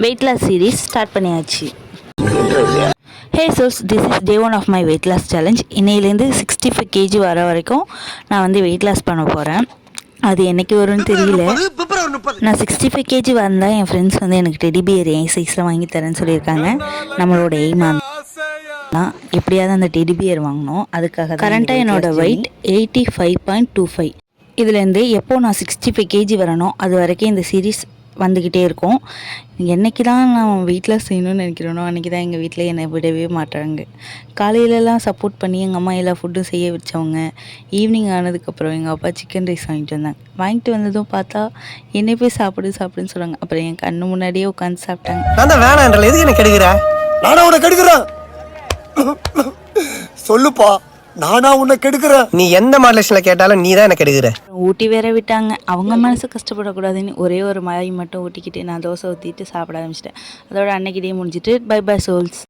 Weight loss series start பண்ணியாச்சு. Hey சோஸ், this is day 1 of my weight loss challenge. இன்னையிலேருந்து 65 kg வர வரைக்கும் நான் வந்து வெயிட் லாஸ் பண்ண போகிறேன். அது என்னைக்கு வரும்னு தெரியல. நான் 65 kg வந்தால் என் ஃப்ரெண்ட்ஸ் வந்து எனக்கு டெடி பியர் என் சைஸில் வாங்கி தரேன்னு சொல்லியிருக்காங்க. நம்மளோட எய்மா தான் எப்படியாவது அந்த டெடி பியர் வாங்கணும். அதுக்காக கரண்ட்டாக என்னோட வெயிட் 85.25. இதுலேருந்து எப்போ நான் 65 kg வரணும் அது வரைக்கும் இந்த சீரீஸ் வந்துக்கிட்டே இருக்கும். என்றைக்கு தான் நான் வீட்டில் செய்யணும்னு நினைக்கிறேனோ அன்றைக்கி தான் எங்கள் வீட்டில் என்னை விடவே மாட்டாங்க. காலையிலலாம் சப்போர்ட் பண்ணி எங்கள் அம்மா எல்லா ஃபுட்டும் செய்ய வச்சவங்க. ஈவினிங் ஆனதுக்கப்புறம் எங்கள் அப்பா சிக்கன் ரைஸ் வாங்கிட்டு வந்தாங்க. வாங்கிட்டு வந்ததும் பார்த்தா என்னை போய் சாப்பிடுன்னு சொல்லுவாங்க. அப்புறம் என் கண்ணு முன்னாடியே உட்காந்து சாப்பிட்டாங்க. நான் தான் வேணான்றல, எதுக்கு என்ன கெடுக்கிற? நானா உன்னை கெடுக்கிறேன்? சொல்லுப்பா, நானா உன்னை கெடுக்கிறேன்? நீ எந்த மாடலேஷன்ல கேட்டாலும் நீ தான் என்ன கெடுக்கிற. ஊட்டி வேற விட்டாங்க. அவங்க மனசு கஷ்டப்படக்கூடாதுன்னு ஒரே ஒரு மாய் மட்டும் ஊட்டிக்கிட்டு நான் தோசை ஊற்றிட்டு சாப்பிட ஆரம்பிச்சிட்டேன். அதோட அன்னைக்கு டே முடிஞ்சிட்டு பை பை சோல்ஸ்.